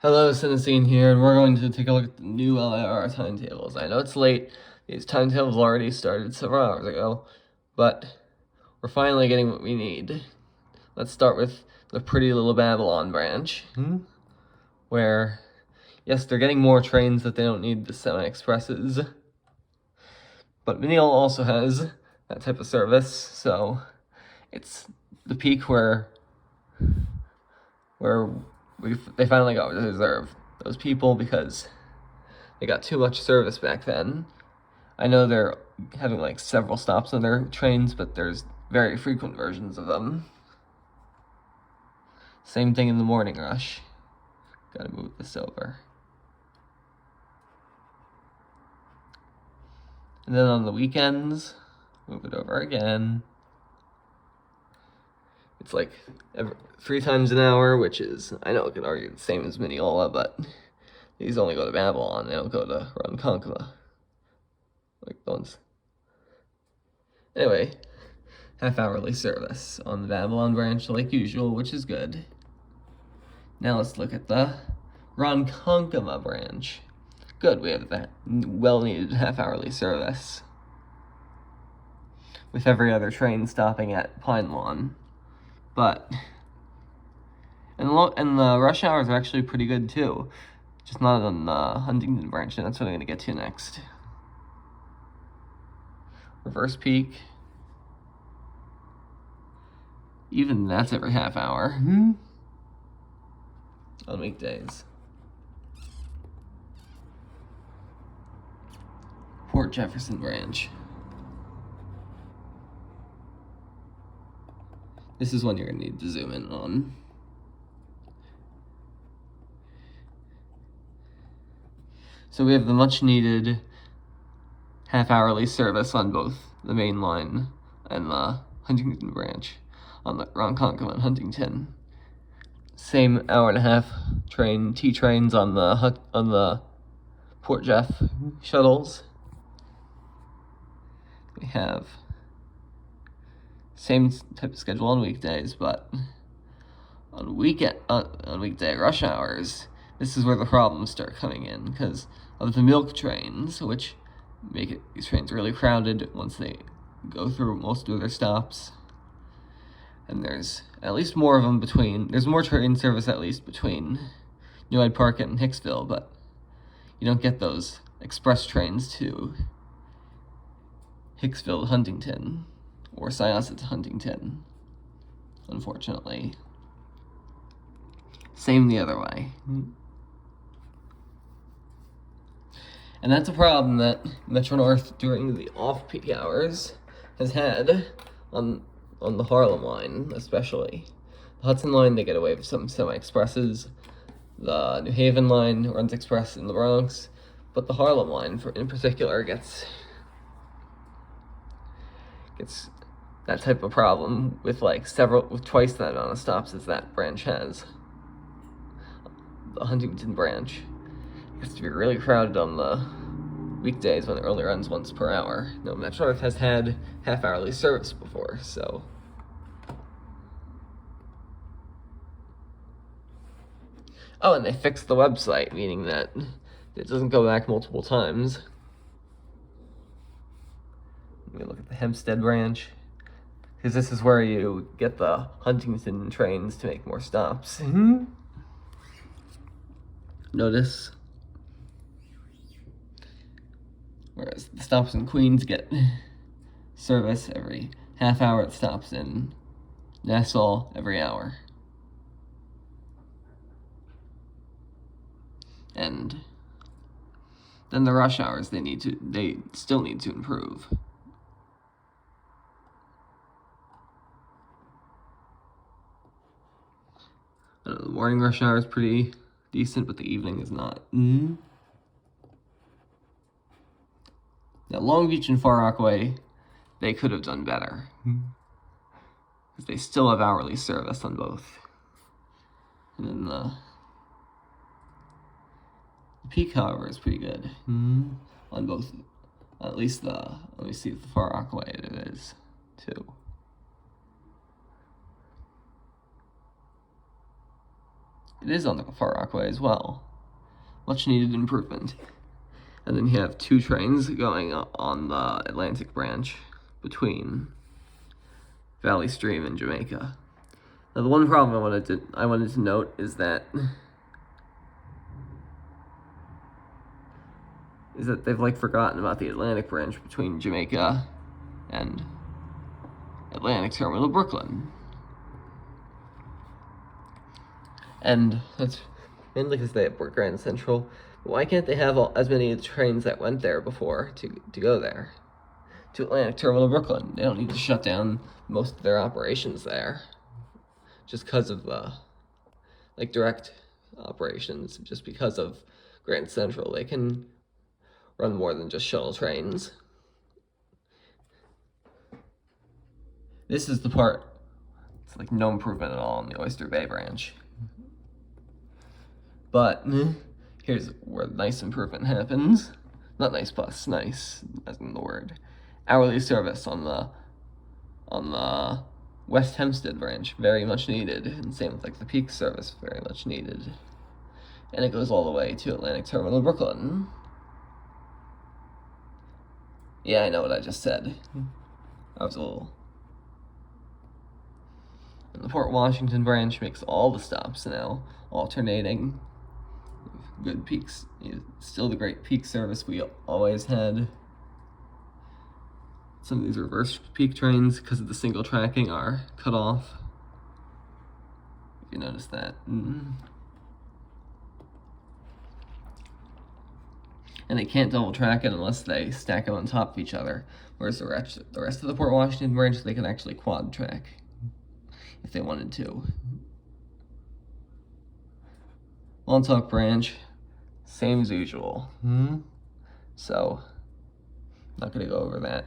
Hello, Cinecine here, and we're going to take a look at the new LIRR timetables. I know it's late, these timetables already started several hours ago, but we're finally getting what we need. Let's start with the Pretty Little Babylon branch, where, yes, they're getting more trains that they don't need the semi-expresses, but Manil also has that type of service, so it's the peak where they finally got to deserve those people because they got too much service back then. I know they're having like several stops on their trains, but there's very frequent versions of them. Same thing in the morning rush. Gotta move this over. And then on the weekends, move it over again. It's like 3 times an hour, which is, I know it can argue the same as Mineola, but these only go to Babylon, they don't go to Ronkonkoma. Like the ones. Anyway, half-hourly service on the Babylon branch like usual, which is good. Now let's look at the Ronkonkoma branch. Good, we have that well-needed half-hourly service, with every other train stopping at Pine Lawn. But, and the rush hours are actually pretty good too, just not on the Huntington branch, and that's what I'm going to get to next. Reverse peak. Even that's every half hour. On weekdays. Port Jefferson branch. This is one you're going to need to zoom in on. So we have the much needed half-hourly service on both the main line and the Huntington branch on the Ronkonkoma and Huntington. Same hour-and-a-half T trains on the Port Jeff shuttles. We have same type of schedule on weekdays, but on weekday rush hours, this is where the problems start coming in because of the milk trains, which make these trains really crowded once they go through most of their stops. And there's at least more of them there's more train service at least between New Hyde Park and Hicksville, but you don't get those express trains to Hicksville to Huntington, or Syosset to Huntington, unfortunately. Same the other way. And that's a problem that Metro North during the off-peak hours has had on the Harlem line, especially. The Hudson line, they get away with some semi-expresses. The New Haven line runs express in the Bronx, but the Harlem line, in particular, gets that type of problem with twice that amount of stops as that branch has. The Huntington branch gets to be really crowded on the weekdays when it only runs once per hour. No, Metro North has had half-hourly service before, so. Oh, and they fixed the website, meaning that it doesn't go back multiple times. Let me look at the Hempstead branch, because this is where you get the Huntington trains to make more stops. Notice. Whereas the stops in Queens get service every half hour, it stops in Nassau every hour. And then the rush hours they still need to improve. I don't know, the morning rush hour is pretty decent, but the evening is not. Now, Long Beach and Far Rockaway, they could have done better. Because they still have hourly service on both. And then the peak, however, is pretty good. On both. At least let me see if the Far Rockaway it is, too. It is on the Far Rockaway as well. Much needed improvement. And then you have 2 trains going on the Atlantic branch between Valley Stream and Jamaica. Now the one problem I wanted to note is that they've like forgotten about the Atlantic branch between Jamaica and Atlantic Terminal Brooklyn. And that's mainly because they have Grand Central. But why can't they have as many trains that went there before to go there? To Atlantic Terminal Brooklyn. They don't need to shut down most of their operations there. Just because of the direct operations, just because of Grand Central, they can run more than just shuttle trains. This is the part, it's like no improvement at all in the Oyster Bay branch. But here's where nice improvement happens. Not nice plus, nice as in the word. Hourly service on the West Hempstead branch, very much needed. And same with like the peak service, very much needed. And it goes all the way to Atlantic Terminal Brooklyn. Yeah, I know what I just said. I was a little... And the Port Washington branch makes all the stops now, alternating. Good peaks, still the great peak service we always had. Some of these reverse peak trains, because of the single tracking, are cut off. If you notice that. And they can't double track it unless they stack them on top of each other. Whereas the rest of the Port Washington branch, they can actually quad track if they wanted to. Montauk branch, same as usual. So, not going to go over that.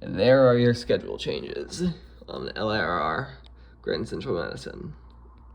And there are your schedule changes on LIRR, Grand Central Madison.